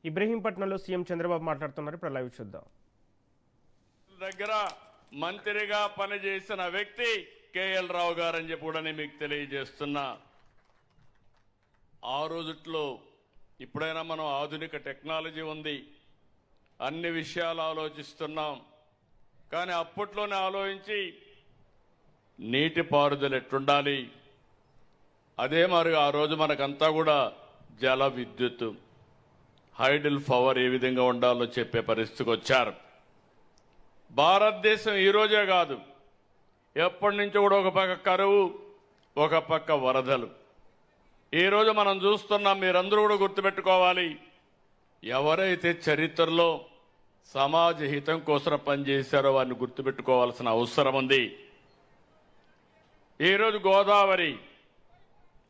ఇబ్రహీంపట్నంలో CM Chandrababu మాట్లాడుతున్నారు. ఇప్పుడు live చూద్దాం. దగ్గర మంత్రిగా పనిచేసిన వ్యక్తి కేఎల్ రావు గారు అని చెప్పి కూడా నేను మీకు తెలియజేస్తున్నా. ఆ రోజుట్లో ఇప్పుడైనా మనం ఆధునిక టెక్నాలజీ ఉంది, అన్ని విషయాలు ఆలోచిస్తున్నాం. కానీ అప్పట్లోనే ఆలోచించి నీటిపారుదల ఎట్లుండాలి, అదే మరి ఆ రోజు మనకంతా కూడా జల విద్యుత్ హైడల్ పవర్ ఏ విధంగా ఉండాలో చెప్పే పరిస్థితికి వచ్చారు. భారతదేశం ఈ రోజే కాదు, ఎప్పటి నుంచో కూడా ఒక పక్క కరువు, ఒక పక్క వరదలు. ఈరోజు మనం చూస్తున్నాం. మీరందరూ కూడా గుర్తుపెట్టుకోవాలి, ఎవరైతే చరిత్రలో సమాజ హితం కోసం పనిచేశారో వారిని గుర్తుపెట్టుకోవాల్సిన అవసరం ఉంది. ఈరోజు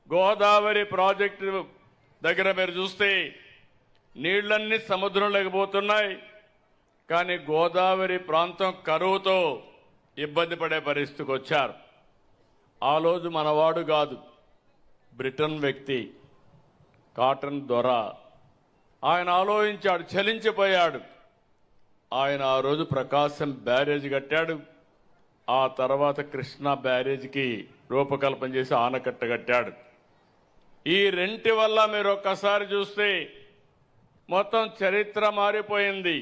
గోదావరి ప్రాజెక్టు దగ్గర మీరు చూస్తే నీళ్లన్నీ సముద్రంలోకి పోతున్నాయి. కానీ గోదావరి ప్రాంతం కరువుతో ఇబ్బంది పడే పరిస్థితికి వచ్చారు. ఆ రోజు మనవాడు కాదు, బ్రిటన్ వ్యక్తి కాటన్ దొర, ఆయన ఆలోచించాడు, చలించిపోయాడు. ఆయన ఆ రోజు ప్రకాశం బ్యారేజ్ కట్టాడు. ఆ తర్వాత కృష్ణా బ్యారేజ్కి రూపకల్పన చేసి ఆనకట్ట కట్టాడు. ఈ రెంటి వల్ల మీరు ఒక్కసారి చూస్తే మొత్తం చరిత్ర మారిపోయింది.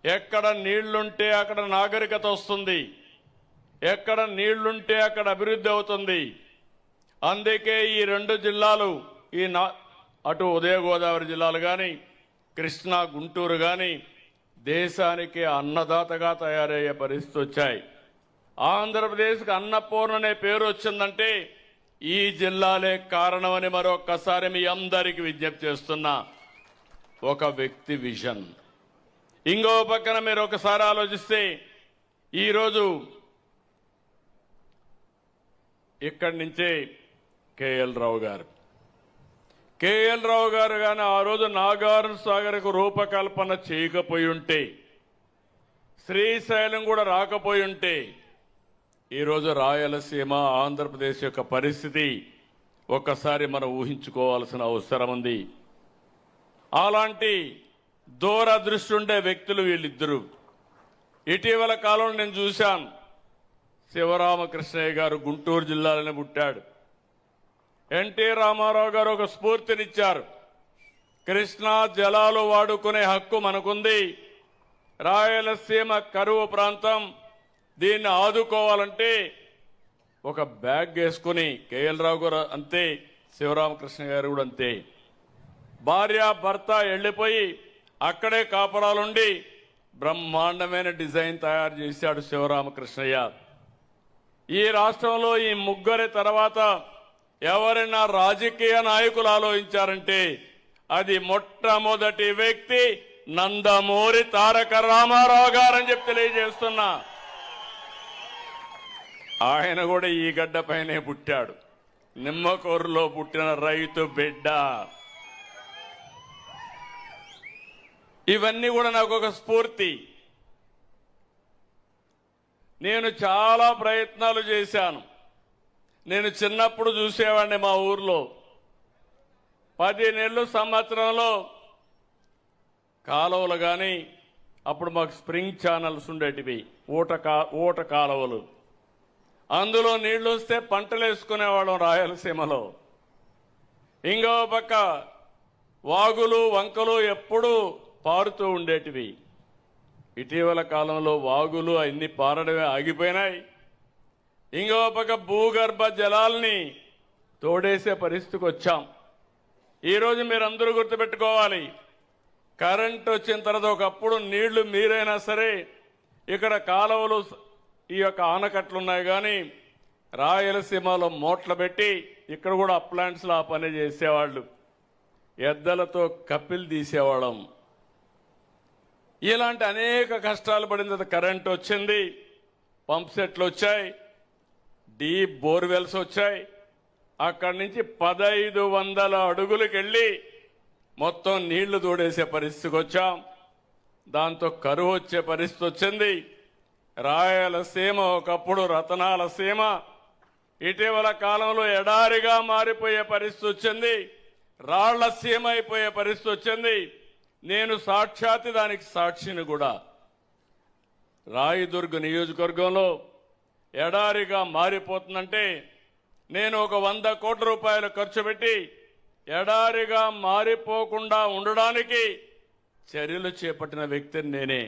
ఎక్కడ నీళ్లుంటే అక్కడ నాగరికత వస్తుంది, ఎక్కడ నీళ్లుంటే అక్కడ అభివృద్ధి అవుతుంది. అందుకే ఈ రెండు జిల్లాలు, అటు ఉదయ గోదావరి జిల్లాలు కానీ, కృష్ణా గుంటూరు కానీ దేశానికి అన్నదాతగా తయారయ్యే పరిస్థితి వచ్చాయి. ఆంధ్రప్రదేశ్కి అన్నపూర్ణ అనే పేరు వచ్చిందంటే ఈ జిల్లాలే కారణమని మరొక్కసారి మీ అందరికీ విజ్ఞప్తి చేస్తున్నా. ఒక వ్యక్తి విజన్. ఇంకో పక్కన మీరు ఒకసారి ఆలోచిస్తే ఈరోజు ఇక్కడి నుంచే కేఎల్ రావు గారు కానీ ఆ రోజు నాగార్జున సాగర్కు రూపకల్పన చేయకపోయి ఉంటే, శ్రీశైలం కూడా రాకపోయి ఉంటే ఈరోజు రాయలసీమ ఆంధ్రప్రదేశ్ యొక్క పరిస్థితి ఒక్కసారి మనం ఊహించుకోవాల్సిన అవసరం ఉంది. అలాంటి దూరదృష్టి ఉండే వ్యక్తులు వీళ్ళిద్దరూ. ఇటీవల కాలంలో నేను చూశాను, శివరామకృష్ణయ్య గారు గుంటూరు జిల్లాలోనే పుట్టాడు. ఎన్టీ రామారావు గారు ఒక స్ఫూర్తినిచ్చారు. కృష్ణా జలాలు వాడుకునే హక్కు మనకుంది, రాయలసీమ కరువు ప్రాంతం, దీన్ని ఆదుకోవాలంటే ఒక బ్యాగ్ వేసుకుని, కేఎల్ రావు గారు అంతే, శివరామకృష్ణ గారు కూడా అంతే, భార్య భర్త వెళ్ళిపోయి అక్కడే కాపురాలుండి బ్రహ్మాండమైన డిజైన్ తయారు చేశాడు శివరామకృష్ణయ్య. ఈ రాష్ట్రంలో ఈ ముగ్గురి తర్వాత ఎవరైనా రాజకీయ నాయకులు ఆలోచించారంటే అది మొట్టమొదటి వ్యక్తి నందమూరి తారక రామారావు గారని చెప్పి తెలియజేస్తున్నా. ఆయన కూడా ఈ గడ్డపైనే పుట్టాడు, నిమ్మకూరులో పుట్టిన రైతు బిడ్డ. ఇవన్నీ కూడా నాకు ఒక స్ఫూర్తి. నేను చాలా ప్రయత్నాలు చేశాను. నేను చిన్నప్పుడు చూసేవాడిని మా ఊర్లో 10 నెలలు సంవత్సరంలో కాలువలు కానీ, అప్పుడు మాకు స్ప్రింగ్ ఛానల్స్ ఉండేటివి, ఊట కాలువలు, అందులో నీళ్లు వస్తే పంటలు వేసుకునేవాళ్ళం రాయలసీమలో. ఇంకో పక్క వాగులు వంకలు ఎప్పుడూ పారుతూ ఉండేటివి. ఇటీవల కాలంలో వాగులు అన్ని పారడమే ఆగిపోయినాయి. ఇంకో పక్క భూగర్భ జలాల్ని తోడేసే పరిస్థితికి వచ్చాం. ఈరోజు మీరందరూ గుర్తుపెట్టుకోవాలి, కరెంట్ వచ్చిన తర్వాత ఒకప్పుడు నీళ్లు మీరైనా సరే ఇక్కడ కాలువలు, ఈ యొక్క ఆనకట్లు ఉన్నాయి, కానీ రాయలసీమలో మోట్లు పెట్టి ఇక్కడ కూడా అప్లాంట్స్లో ఆ పని చేసేవాళ్ళు, ఎద్దలతో కప్పిలు తీసేవాళ్ళం. ఇలాంటి అనేక కష్టాలు పడిన తర్వాత కరెంట్ వచ్చింది, పంప్ సెట్లు వచ్చాయి, డీప్ బోర్వెల్స్ వచ్చాయి. అక్కడి నుంచి 1500 అడుగులకు వెళ్ళి మొత్తం నీళ్లు తోడేసే పరిస్థితికి వచ్చాం. దాంతో కరువు వచ్చే పరిస్థితి వచ్చింది. రాయలసీమ ఒకప్పుడు రతనాల సీమ, ఇటీవల కాలంలో ఎడారిగా మారిపోయే పరిస్థితి వచ్చింది, రాళ్ల సీమ అయిపోయే పరిస్థితి వచ్చింది. నేను సాక్షాత్ దానికి సాక్షిని కూడా. రాయదుర్గ్ నియోజకవర్గంలో ఎడారిగా మారిపోతుందంటే నేను ఒక 100 కోట్ల రూపాయలు ఖర్చు పెట్టి ఎడారిగా మారిపోకుండా ఉండడానికి చర్యలు చేపట్టిన వ్యక్తిని నేనే.